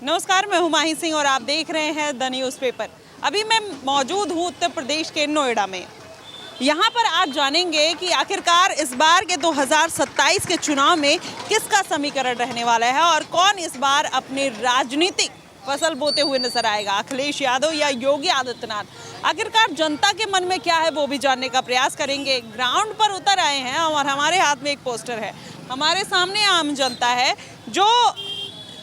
नमस्कार, मैं हूं माही सिंह और आप देख रहे हैं द न्यूज़पेपर। अभी मैं मौजूद हूं उत्तर प्रदेश के नोएडा में। यहां पर आज जानेंगे कि आखिरकार इस बार के 2027 के चुनाव में किसका समीकरण रहने वाला है और कौन इस बार अपनी राजनीतिक फसल बोते हुए नजर आएगा, अखिलेश यादव या योगी आदित्यनाथ। आखिरकार जनता के मन में क्या है वो भी जानने का प्रयास करेंगे। ग्राउंड पर उतर आए हैं और हमारे हाथ में एक पोस्टर है। हमारे सामने आम जनता है जो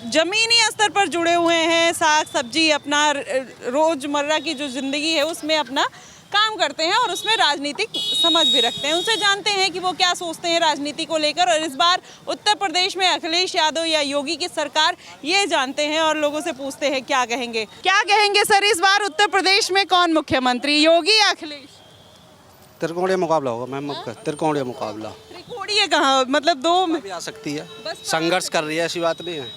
जमीनी स्तर पर जुड़े हुए हैं, साग सब्जी अपना रोजमर्रा की जो जिंदगी है उसमें अपना काम करते हैं और उसमें राजनीतिक समझ भी रखते हैं। उनसे जानते हैं कि वो क्या सोचते हैं राजनीति को लेकर और इस बार उत्तर प्रदेश में अखिलेश यादव या योगी की सरकार, ये जानते हैं और लोगों से पूछते हैं क्या कहेंगे सर, इस बार उत्तर प्रदेश में कौन मुख्यमंत्री, योगी या अखिलेश? त्रिकोणीय मुकाबला होगा मैम, त्रिकोणीय मुकाबला। त्रिकोणीय कहाँ, मतलब दो में भी आ सकती है, संघर्ष कर रही है, ऐसी बात नहीं है।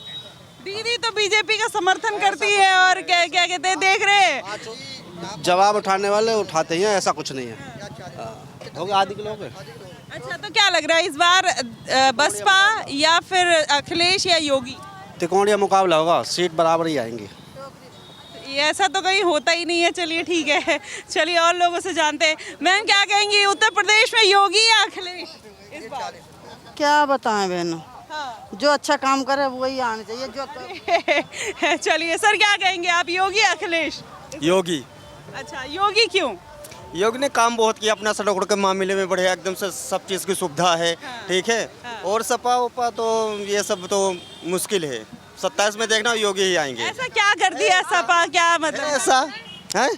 दीदी तो बीजेपी का समर्थन करती है और क्या कहते हैं, देख रहे हैं जवाब उठाने वाले उठाते ही हैं, ऐसा कुछ नहीं है। होगा आदि के लोग। अच्छा, तो क्या लग रहा है इस बार बसपा या फिर अखिलेश या योगी? त्रिकोणीय मुकाबला होगा, सीट बराबर ही आएंगी। ये ऐसा तो कहीं होता ही नहीं है। चलिए ठीक है, चलिए और लोगों से जानते हैं। मैम क्या कहेंगी, उत्तर प्रदेश में योगी या अखिलेश इस बार? क्या बताएं बहनों, हाँ। जो अच्छा काम करे वही आना चाहिए जो चलिए सर, क्या कहेंगे आप, योगी अखिलेश? योगी। अच्छा, योगी क्यों? योगी ने काम बहुत किया, अपना सड़कों के मामले में बढ़िया, एकदम से सब चीज़ की सुविधा है। हाँ। ठीक है। हाँ। और सपा उपा तो ये सब तो मुश्किल है। 27 में देखना योगी ही आएंगे। ऐसा क्या कर दिया सपा, क्या मतलब? ऐसा है,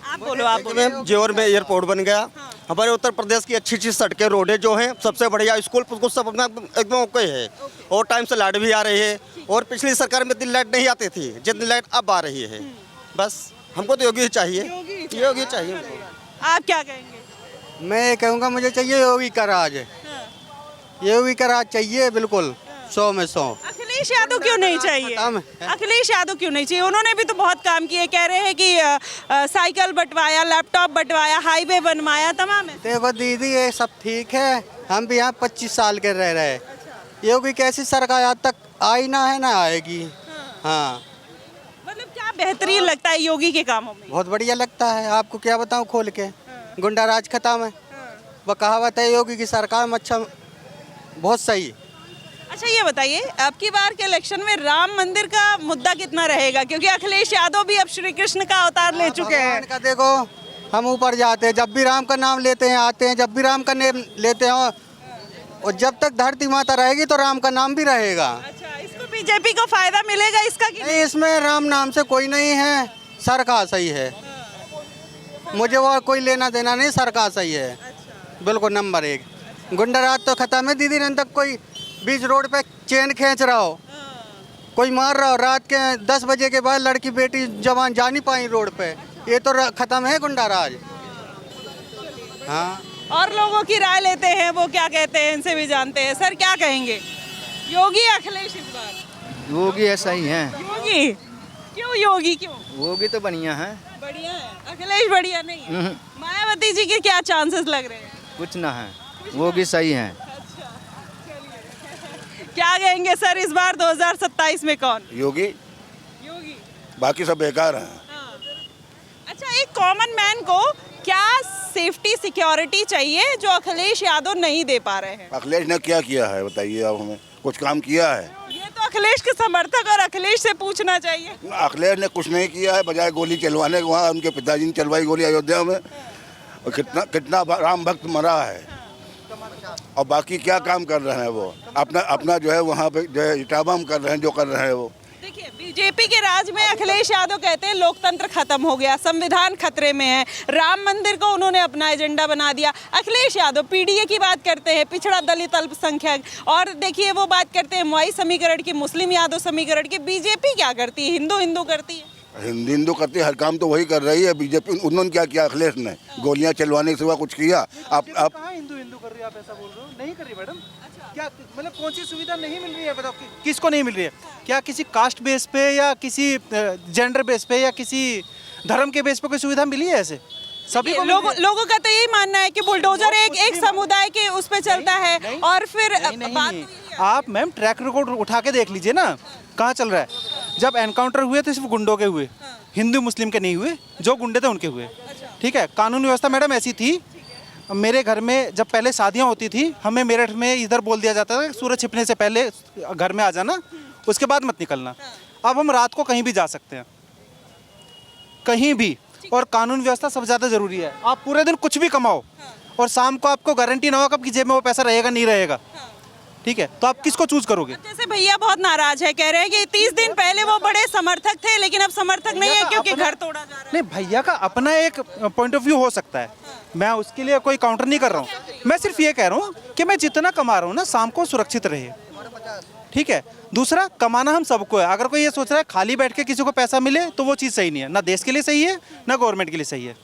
आप बोलो। जेवर में एयरपोर्ट बन गया। हमारे उत्तर प्रदेश की अच्छी अच्छी सड़कें, रोडें जो हैं सबसे बढ़िया, स्कूल कुछ सब अपना एकदम ओके है। और टाइम से लाइट भी आ रही है। और पिछली सरकार में इतनी लाइट नहीं आती थी जितनी लाइट अब आ रही है। बस हमको तो योगी ही चाहिए, योगी चाहिए हमको। आप क्या कहेंगे? मैं ये कहूँगा मुझे चाहिए योगी का राज, योगी का राज चाहिए बिल्कुल 100 में 100। अखिलेश यादव क्यों नहीं चाहिए? अखिलेश यादव क्यों नहीं चाहिए? उन्होंने भी तो बहुत काम किए, कह रहे हैं कि साइकिल बंटवाया, लैपटॉप बंटवाया, हाईवे बनवाया, तमाम है। देखो दीदी ये सब ठीक है, हम भी यहाँ 25 साल के रह रहे। योगी कैसी सरकार आज तक आई ना है ना आएगी। हाँ, मतलब क्या बेहतरीन लगता है योगी के कामों में? बहुत बढ़िया लगता है। आपको क्या बताऊँ खोल के, गुंडा राज खत्म है। वो कहावत है योगी की सरकार में, अच्छा बहुत सही। अच्छा ये बताइए, अब की बार के इलेक्शन में राम मंदिर का मुद्दा कितना रहेगा, क्योंकि अखिलेश यादव भी अब श्री कृष्ण का अवतार ले चुके हैं। भगवान का देखो, हम ऊपर जाते हैं जब भी राम का नाम लेते हैं, आते हैं जब भी राम का नाम लेते हैं, और जब तक धरती माता रहेगी तो राम का नाम भी रहेगा। अच्छा, इसको बीजेपी को फायदा मिलेगा इसका कि नहीं? इसमें राम नाम से कोई नहीं है, सरकार सही है। मुझे वो कोई लेना देना नहीं, सरकार सही है बिल्कुल नंबर 1। गुंडा राज तो खत्म है दीदी। न तक कोई बीच रोड पे चेन खींच रहा हो, कोई मार रहा हो, रात के 10 बजे के बाद लड़की बेटी जवान जा नहीं पाई रोड पे, ये तो खत्म है गुंडा राज। हाँ, और लोगों की राय लेते हैं, वो क्या कहते हैं इनसे भी जानते हैं। सर क्या कहेंगे, योगी अखिलेश इस बार? योगी ऐसा ही है। योगी क्यों? योगी क्यों? योगी तो बढ़िया है। बढ़िया है, अखिलेश बढ़िया नहीं है। मायावती जी के क्या चांसेस लग रहे हैं? कुछ ना है, योगी सही है। अच्छा, चलिए। क्या कहेंगे सर, इस बार 2027 में कौन? योगी। योगी। बाकी सब बेकार हैं। हाँ। अच्छा, एक कॉमन मैन को क्या सेफ्टी सिक्योरिटी चाहिए जो अखिलेश यादव नहीं दे पा रहे हैं? अखिलेश ने क्या किया है बताइए आप हमें, कुछ काम किया है? ये तो अखिलेश के समर्थक और अखिलेश से पूछना चाहिए। अखिलेश ने कुछ नहीं किया है, बजाय गोली चलवाने के। वहाँ उनके पिताजी ने चलवाई गोली अयोध्या में, और कितना राम भक्त मरा है। और बाकी क्या काम कर रहे हैं वो? अपना जो है वहाँ पे जो है इटाबम कर रहे हैं, जो कर रहे हैं वो। देखिए, बीजेपी के राज में अखिलेश यादव कहते हैं लोकतंत्र खत्म हो गया, संविधान खतरे में है, राम मंदिर को उन्होंने अपना एजेंडा बना दिया। अखिलेश यादव पीडीए की बात करते हैं, पिछड़ा दलित अल्पसंख्यक, और देखिए वो बात करते हैं मुआई समीकरण की, मुस्लिम यादव समीकरण की। बीजेपी क्या करती है? हिंदू हिंदू करती है। हिंदू करती है, हर काम तो वही कर रही है बीजेपी। उन्होंने क्या किया? अखिलेश ने गोलियां चलवाने के सिवा कुछ किया? आप हिंदू हिंदू कर रही है, आप ऐसा बोल रहे हो? नहीं कर रही मैडम। क्या मतलब कौन सी सुविधा नहीं मिल रही है बताओ, किसको नहीं मिल रही है? क्या किसी कास्ट बेस पे या किसी जेंडर बेस पे या किसी धर्म के बेस पे कोई सुविधा मिली है? ऐसे सभी को लोगों का तो यही मानना है कि बुलडोजर एक समुदाय के उस पे चलता है और फिर नहीं, आप मैम ट्रैक रिकॉर्ड उठा के देख लीजिए ना, कहाँ चल रहा है। जब एनकाउंटर हुए तो सिर्फ गुंडों के हुए, हिंदू मुस्लिम के नहीं हुए, जो गुंडे थे उनके हुए। ठीक है, कानून व्यवस्था मैडम ऐसी थी, मेरे घर में जब पहले शादियां होती थी, हमें मेरठ में इधर बोल दिया जाता था कि सूरज छिपने से पहले घर में आ जाना, उसके बाद मत निकलना। अब हम रात को कहीं भी जा सकते हैं, कहीं भी, और कानून व्यवस्था सबसे ज़्यादा ज़रूरी है। आप पूरे दिन कुछ भी कमाओ और शाम को आपको गारंटी ना हो कब कि जेब में वो पैसा रहेगा नहीं रहेगा। ठीक है, तो आप किसको चूज करोगे? जैसे भैया बहुत नाराज है, कह रहे हैं कि 30 दिन पहले वो बड़े समर्थक थे लेकिन अब समर्थक नहीं है क्योंकि घर तोड़ा जा रहा है। नहीं, भैया का अपना एक पॉइंट ऑफ व्यू हो सकता है, मैं उसके लिए कोई काउंटर नहीं कर रहा हूँ। मैं सिर्फ ये कह रहा हूँ कि मैं जितना कमा रहा हूँ ना, शाम को सुरक्षित रहे। ठीक है, दूसरा, कमाना हम सबको है। अगर कोई ये सोच रहा है खाली बैठ के किसी को पैसा मिले तो वो चीज़ सही नहीं है, ना देश के लिए सही है ना गवर्नमेंट के लिए सही है।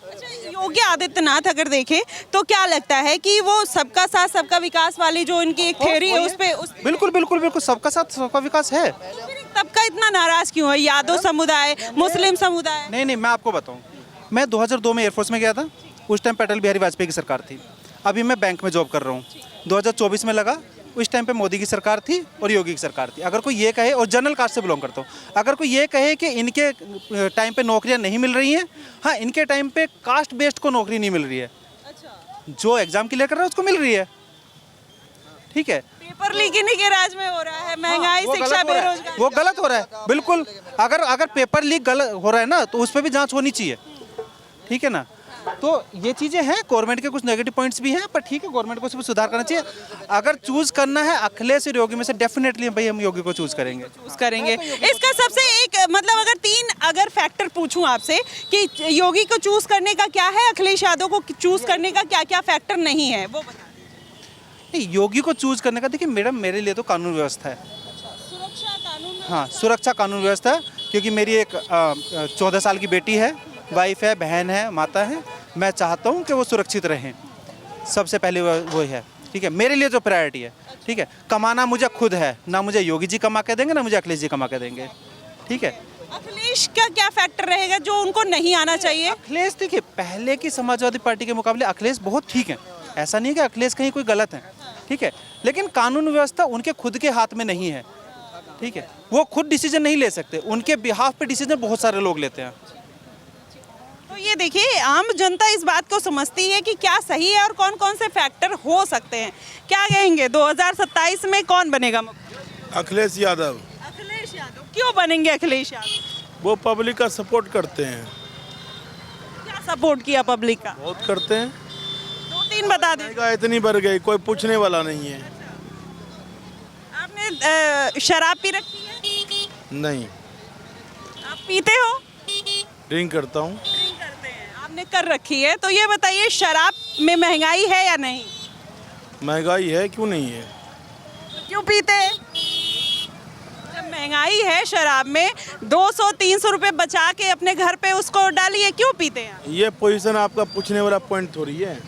योगी आदित्यनाथ अगर देखें तो क्या लगता है कि वो सबका साथ सबका विकास वाली जो इनकी एक थ्योरी है उस बिल्कुल बिल्कुल बिल्कुल सबका साथ सबका विकास है। सबका इतना नाराज क्यों है? यादव समुदाय, मुस्लिम समुदाय। नहीं, मैं आपको बताऊं, मैं 2002 में एयरफोर्स में गया था, उस टाइम अटल बिहारी वाजपेयी की सरकार थी। अभी मैं बैंक में जॉब कर रहा हूँ, 2024 में लगा, उस टाइम पे मोदी की सरकार थी और योगी की सरकार थी। अगर कोई ये कहे, और जनरल कास्ट से बिलोंग करता हूँ, अगर कोई ये कहे कि इनके टाइम पे नौकरियाँ नहीं मिल रही हैं, हाँ, इनके टाइम पे कास्ट बेस्ड को नौकरी नहीं मिल रही है। जो एग्जाम क्लियर कर रहा है उसको मिल रही है। ठीक है, पेपर लीक इन्हीं के राज में हो रहा है, महंगाई, शिक्षा, बेरोजगारी। वो गलत हो रहा है बिल्कुल। अगर पेपर लीक गलत हो रहा है ना तो उस पर भी जांच होनी चाहिए। ठीक है ना, तो ये चीज़ें हैं, गवर्नमेंट के कुछ नेगेटिव पॉइंट्स भी हैं, पर ठीक है, गवर्नमेंट को उसमें सुधार करना चाहिए। अगर चूज करना है अखिलेश और योगी में से, डेफिनेटली भाई हम योगी को चूज करेंगे। इसका सबसे एक मतलब अगर फैक्टर पूछूं आपसे कि योगी को चूज करने का क्या है, अखिलेश यादव को चूज करने का क्या क्या फैक्टर नहीं है, वो नहीं, योगी को चूज करने का, देखिए मैडम, मेरे लिए तो कानून व्यवस्था है। सुरक्षा कानून, हाँ, सुरक्षा कानून व्यवस्था है, क्योंकि मेरी एक 14 साल की बेटी है, वाइफ है, बहन है, माता है। मैं चाहता हूँ कि वो सुरक्षित रहें, सबसे पहले वो है। ठीक है, मेरे लिए जो प्रायोरिटी है। ठीक है, कमाना मुझे खुद है, ना मुझे योगी जी कमा के देंगे ना मुझे अखिलेश जी कमा के देंगे। ठीक है, अखिलेश का क्या फैक्टर रहेगा जो उनको नहीं आना चाहिए? अखिलेश, देखिए, पहले की समाजवादी पार्टी के मुकाबले अखिलेश बहुत ठीक है, ऐसा नहीं है कि अखिलेश कहीं कोई गलत है। ठीक है, लेकिन कानून व्यवस्था उनके खुद के हाथ में नहीं है। ठीक है, वो खुद डिसीजन नहीं ले सकते, उनके बिहाफ पे डिसीजन बहुत सारे लोग लेते हैं। तो ये देखिए, आम जनता इस बात को समझती है कि क्या सही है और कौन कौन से फैक्टर हो सकते हैं। क्या कहेंगे 2027 में कौन बनेगा मुख्यमंत्री? अखिलेश यादव। अखिलेश यादव क्यों बनेंगे अखिलेश यादव? वो पब्लिक का सपोर्ट करते हैं। क्या सपोर्ट किया पब्लिक का? बहुत करते हैं। 2-3 बता दें। महंगाई इतनी बढ़ गई, कोई पूछने वाला नहीं है। आपने शराब पी रखी है? नहीं, आप पीते हो? ड्रिंक करता हूँ। ड्रिंक करते हैं, आपने कर रखी है। तो ये बताइए, शराब में महंगाई है या नहीं? महंगाई है, क्यों नहीं है। क्यों पीते हैं? जब महंगाई है शराब में, 200-300 रुपए बचा के अपने घर पे उसको डालिए, क्यों पीते हैं? ये पोजीशन आपका पूछने वाला पॉइंट थोड़ी है।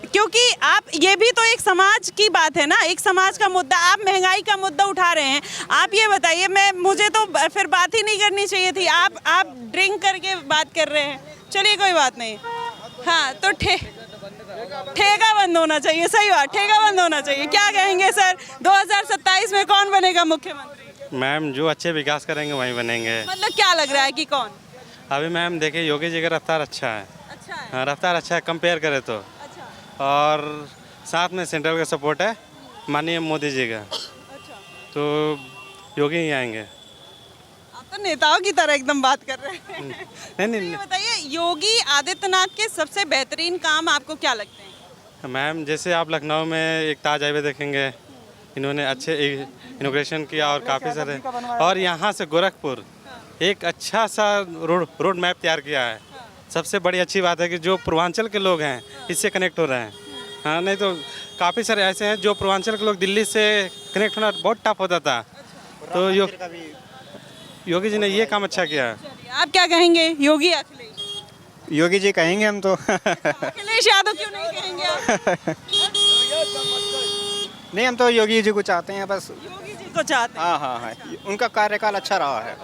क्योंकि आप, ये भी तो एक समाज की बात है ना, एक समाज का मुद्दा। आप महंगाई का मुद्दा उठा रहे हैं। आप ये बताइए, मुझे तो फिर बात ही नहीं करनी चाहिए थी। आप ड्रिंक करके बात कर रहे हैं, चलिए कोई बात नहीं। हाँ, तो ठेका बंद होना चाहिए, सही बात, ठेका बंद होना चाहिए। क्या कहेंगे सर, 2027 में कौन बनेगा मुख्यमंत्री? मैम, जो अच्छे विकास करेंगे वही बनेंगे। मतलब क्या लग रहा है कि कौन? अभी मैम देखिए, योगी जी का रफ्तार अच्छा है। अच्छा है। हाँ, रफ्तार अच्छा है कंपेयर करें तो। अच्छा। और साथ में सेंट्रल का सपोर्ट है माननीय मोदी जी का। अच्छा। तो योगी ही आएंगे। आप तो नेताओं की तरह एकदम बात कर रहे हैं। नहीं, ये बताइए, योगी आदित्यनाथ के सबसे बेहतरीन काम आपको क्या लगते हैं? मैम, जैसे आप लखनऊ में एक ताज हाईवे देखेंगे, इन्होंने अच्छे इनोग्रेशन किया और काफ़ी सारे, और यहाँ से गोरखपुर एक अच्छा सा रोड मैप तैयार किया है। सबसे बड़ी अच्छी बात है कि जो पूर्वांचल के लोग हैं इससे कनेक्ट हो रहे हैं। हाँ, नहीं तो काफ़ी सारे ऐसे हैं जो पूर्वांचल के लोग दिल्ली से कनेक्ट होना बहुत टफ होता था। तो योगी जी ने ये काम अच्छा किया। आप क्या कहेंगे, योगी अखिलेश? योगी जी कहेंगे हम तो। अखिलेश यादव क्यों नहीं कहेंगे आप? नहीं, हम तो योगी जी को चाहते हैं बस। योगी जी को चाहते हैं? हाँ, उनका कार्यकाल अच्छा रहा है।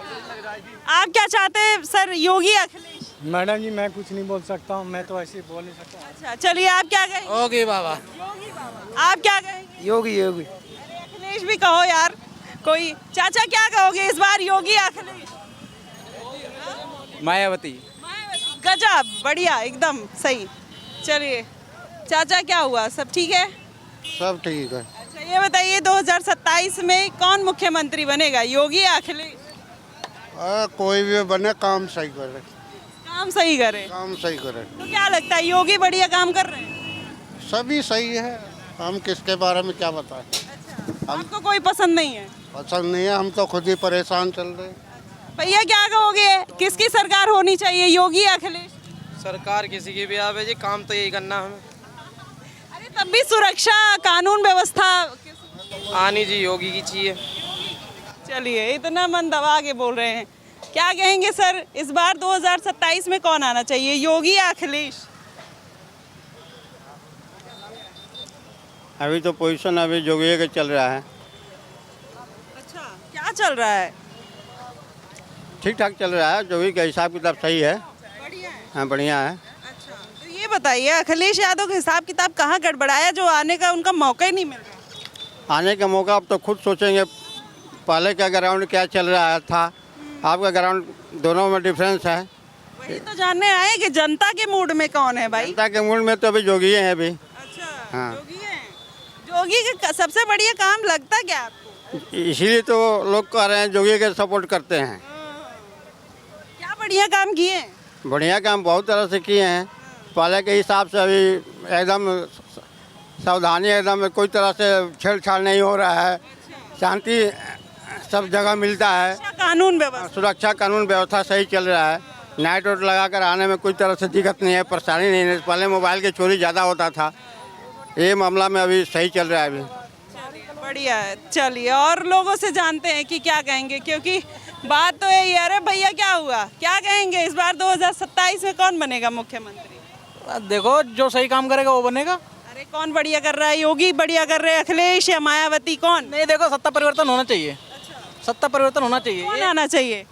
आप क्या चाहते हैं सर, योगी अखिलेश? मैडम जी, मैं कुछ नहीं बोल सकता हूँ, मैं तो ऐसे बोल नहीं सकता। अच्छा, चलिए, आप क्या कहेंगे? योगी बाबा। योगी बाबा। आप क्या कहेंगे? योगी। अखिलेश भी कहो यार, कोई चाचा क्या कहोगे इस बार योगी अखिलेश? मायावती। गजब, बढ़िया, एकदम सही। चलिए चाचा क्या हुआ, सब ठीक है? सब ठीक है। अच्छा ये बताइए 2027 में कौन मुख्यमंत्री बनेगा, योगी या अखिलेश? कोई भी बने काम सही करे, काम सही करे। काम सही करे। तो क्या लगता है योगी बढ़िया काम कर रहे हैं? सभी सही है, हम किसके बारे में क्या बताएं। आपको कोई पसंद नहीं है? पसंद नहीं है, हम तो खुद ही परेशान चल रहे हैं। भैया क्या कहोगे, किसकी सरकार होनी चाहिए, योगी या अखिलेश? सरकार किसी की भी आवे जी, काम तो यही करना हमें। अरे तब भी सुरक्षा कानून व्यवस्था आनी जी योगी की चाहिए। चलिए इतना मन दबा के बोल रहे हैं, क्या कहेंगे सर इस बार 2027 में कौन आना चाहिए, योगी या अखिलेश? अभी तो पोजीशन अभी जोगी का चल रहा है। अच्छा क्या चल रहा है? ठीक ठाक चल रहा है, जोगी का हिसाब किताब सही है। बढ़िया है। हाँ बढ़िया है। अच्छा तो ये बताइए अखिलेश यादव का हिसाब किताब कहाँ गड़बड़ाया जो आने का उनका मौका ही नहीं मिल रहा? आने का मौका अब तो खुद सोचेंगे, पहले का ग्राउंड क्या चल रहा था, आपका ग्राउंड दोनों में डिफरेंस है। वही तो जानने आए कि जनता के मूड में कौन है भाई? जनता के मूड में तो अभी जोगी हैं अभी। अच्छा हाँ। जोगी हैं। जोगी का सबसे बढ़िया काम लगता क्या आपको? इसीलिए तो लोग कह रहे हैं जोगी के सपोर्ट करते हैं। क्या बढ़िया काम किए हैं? बढ़िया काम बहुत तरह से किए हैं, पहले के हिसाब से अभी एकदम सावधानी, एकदम कोई तरह से छेड़छाड़ नहीं हो रहा है, शांति सब जगह मिलता है, कानून व्यवस्था, सुरक्षा कानून व्यवस्था सही चल रहा है। नाइट वाइट लगा कर आने में कोई तरह से दिक्कत नहीं है, परेशानी नहीं है। पहले मोबाइल की चोरी ज़्यादा होता था, ये मामला में अभी सही चल रहा है अभी। बढ़िया है। चलिए और लोगों से जानते हैं कि क्या कहेंगे, क्योंकि बात तो यही है। अरे भैया क्या हुआ, क्या कहेंगे इस बार 2027 में कौन बनेगा मुख्यमंत्री? देखो जो सही काम करेगा वो बनेगा। अरे कौन बढ़िया कर रहा है, योगी बढ़िया कर रहे हैं, अखिलेश या मायावती, कौन? नहीं देखो सत्ता परिवर्तन होना चाहिए। सत्ता परिवर्तन होना चाहिए। कौन आना चाहिए?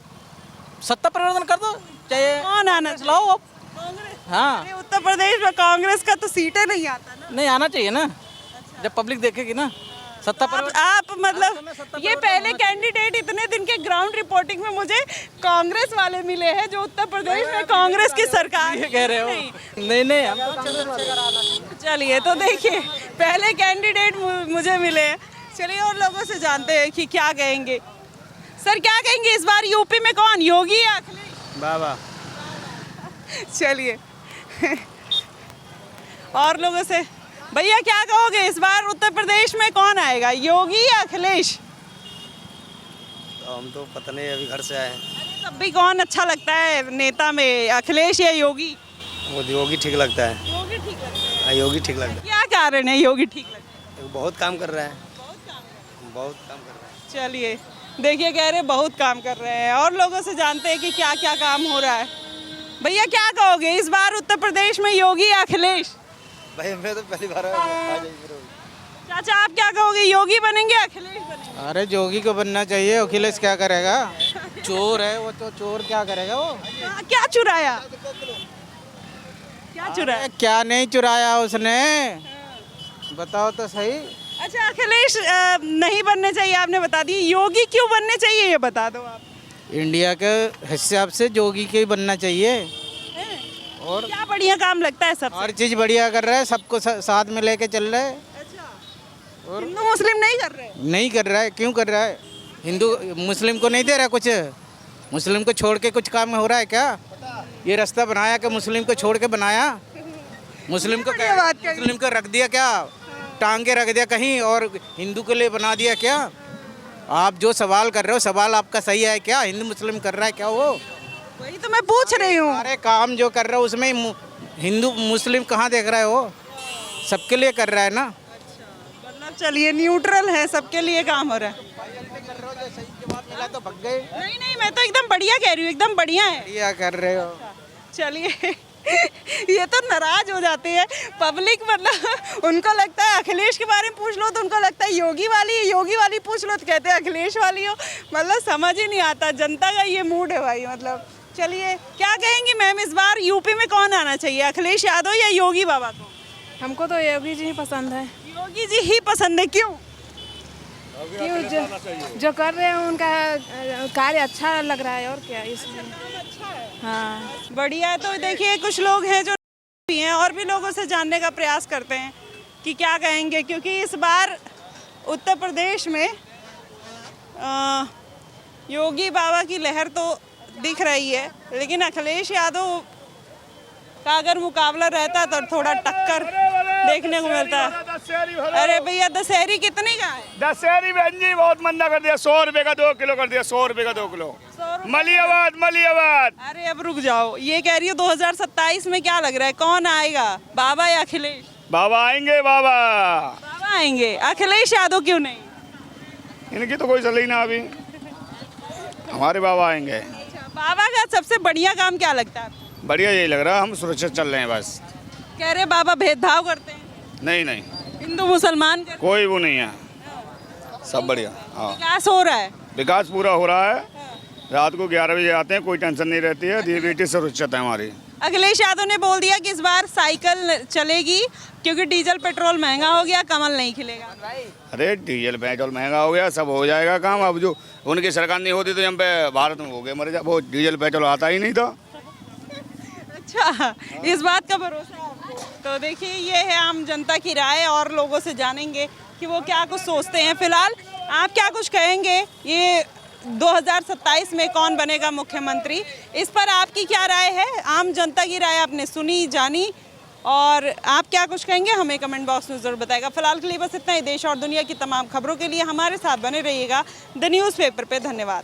सत्ता परिवर्तन कर दो चाहिए। कौन आना लाओ अब। कांग्रेस। हाँ अरे उत्तर प्रदेश में कांग्रेस का तो सीटें नहीं आता ना। नहीं आना चाहिए ना, जब पब्लिक देखेगी ना सत्ता परिवर्तन। आप मतलब ये पहले कैंडिडेट इतने दिन के ग्राउंड रिपोर्टिंग में मुझे कांग्रेस वाले मिले हैं जो उत्तर प्रदेश में कांग्रेस की सरकार ये कह रहे हो? नहीं हम तो चलिए तो देखिए पहले कैंडिडेट मुझे मिले हैं। चलिए और लोगों से जानते हैं कि क्या कहेंगे। सर क्या कहेंगे इस बार यूपी में कौन, योगी या अखिलेश? बाबा। चलिए और लोगों से, भैया क्या कहोगे इस बार उत्तर प्रदेश में कौन आएगा, योगी या अखिलेश? तो हम तो पता नहीं, अभी घर से आए हैं। तब भी कौन अच्छा लगता है नेता में, अखिलेश या योगी? वो योगी ठीक लगता है। योगी ठीक लगता है। योगी ठीक लगता क्या कारण है योगी ठीक लगता है, बहुत काम कर रहा है। है? बहुत काम कर रहा है। चलिए देखिए कह रहे बहुत काम कर रहे हैं और लोगों से जानते हैं कि क्या क्या काम हो रहा है। भैया क्या कहोगे इस बार उत्तर प्रदेश में योगी या अखिलेश? भाई मैं तो पहली बार चाचा आप क्या कहोगे, योगी बनेंगे अखिलेश बनेंगे? अरे जोगी को बनना चाहिए, अखिलेश क्या करेगा, चोर है वो तो, चोर क्या करेगा वो? क्या चुराया, क्या चुराया? क्या नहीं चुराया उसने, बताओ तो सही। अच्छा अखिलेश नहीं बनने चाहिए आपने बता दी, योगी क्यों बनने चाहिए ये बता दो आप। इंडिया के हिसाब से जोगी के ही बनना चाहिए। और क्या बढ़िया काम लगता है सबसे? हर चीज़ बढ़िया कर रहा है, सबको साथ में लेके चल रहा है। अच्छा और हिंदू मुस्लिम नहीं कर रहे? नहीं कर रहा है, क्यों कर रहा है? हिंदू मुस्लिम को नहीं दे रहा कुछ, मुस्लिम को छोड़ के कुछ काम हो रहा है क्या? ये रास्ता बनाया कि मुस्लिम को छोड़ के बनाया? मुस्लिम को रख दिया क्या, टांग के रख दिया कहीं और हिंदू के लिए बना दिया क्या? आप जो सवाल कर रहे हो सवाल आपका सही है क्या? हिंदू मुस्लिम कर रहा है क्या वो? वही तो मैं पूछ रही हूँ। अरे काम जो कर रहा है उसमें हिंदू मुस्लिम कहाँ देख रहा है वो? सबके लिए कर रहा है ना। मतलब चलिए न्यूट्रल है, सबके लिए काम हो रहा है। जवाब मिला तो भग गए। नहीं मैं तो एकदम बढ़िया कह रही हूँ, एकदम बढ़िया है। बढ़िया कर रहे हो। चलिए ये तो नाराज हो जाते हैं पब्लिक, मतलब उनको लगता है अखिलेश के बारे में पूछ लो तो उनको लगता है योगी वाली पूछ लो तो कहते हैं अखिलेश वाली हो। मतलब समझ ही नहीं आता, जनता का ये मूड है भाई। मतलब चलिए क्या कहेंगी मैम इस बार यूपी में कौन आना चाहिए, अखिलेश यादव या योगी बाबा को? हमको तो योगी जी ही पसंद है। योगी जी ही पसंद है, क्यों? क्यों जो कर रहे हैं उनका कार्य अच्छा लग रहा है और क्या इसलिए। हाँ बढ़िया है। तो देखिए कुछ लोग हैं जो भी हैं और भी लोगों से जानने का प्रयास करते हैं कि क्या कहेंगे, क्योंकि इस बार उत्तर प्रदेश में योगी बाबा की लहर तो दिख रही है, लेकिन अखिलेश यादव का अगर मुकाबला रहता तो थोड़ा टक्कर देखने को मिलता है। अरे भैया दशहरी कितने का है? दशहरी बहन जी बहुत मंदा कर दिया, 100 रुपए का 2 किलो कर दिया, 100 रुपए का 2 किलो। मलियाबाद। अरे अब रुक जाओ, ये कह रही हो 2027 में क्या लग रहा है कौन आएगा, बाबा या अखिलेश? बाबा आएंगे, बाबा आएंगे। अखिलेश यादव क्यों नहीं? इनकी तो कोई सली ना अभी, हमारे बाबा आएंगे। बाबा का सबसे बढ़िया काम क्या लगता है? बढ़िया यही लग रहा है, हम सुरक्षित चल रहे हैं बस। कह रहे बाबा भेदभाव करते हैं? नहीं हिंदू मुसलमान कोई वो नहीं है, सब बढ़िया। हाँ विकास हो रहा है, विकास पूरा हो रहा है। रात को 11 बजे आते हैं, कोई टेंशन नहीं रहती है, बेटी सुरक्षित है हमारी। अखिलेश यादव ने बोल दिया कि इस बार साइकिल चलेगी क्योंकि डीजल पेट्रोल महंगा हो गया, कमल नहीं खिलेगा। अरे डीजल पेट्रोल महंगा हो गया, सब हो जाएगा काम। अब जो उनकी सरकार नहीं होती तो हम पे भारत में हो गए मर जा, वो डीजल पेट्रोल आता ही नहीं था। अच्छा, इस बात का भरोसा है आपको? तो देखिए ये है आम जनता की राय और लोगों से जानेंगे कि वो क्या कुछ सोचते हैं। फिलहाल आप क्या कुछ कहेंगे, ये 2027 में कौन बनेगा मुख्यमंत्री, इस पर आपकी क्या राय है? आम जनता की राय आपने सुनी जानी, और आप क्या कुछ कहेंगे हमें कमेंट बॉक्स में ज़रूर बताएगा। फिलहाल के लिए बस इतना ही। देश और दुनिया की तमाम खबरों के लिए हमारे साथ बने रहिएगा द न्यूज़पेपर पे। धन्यवाद।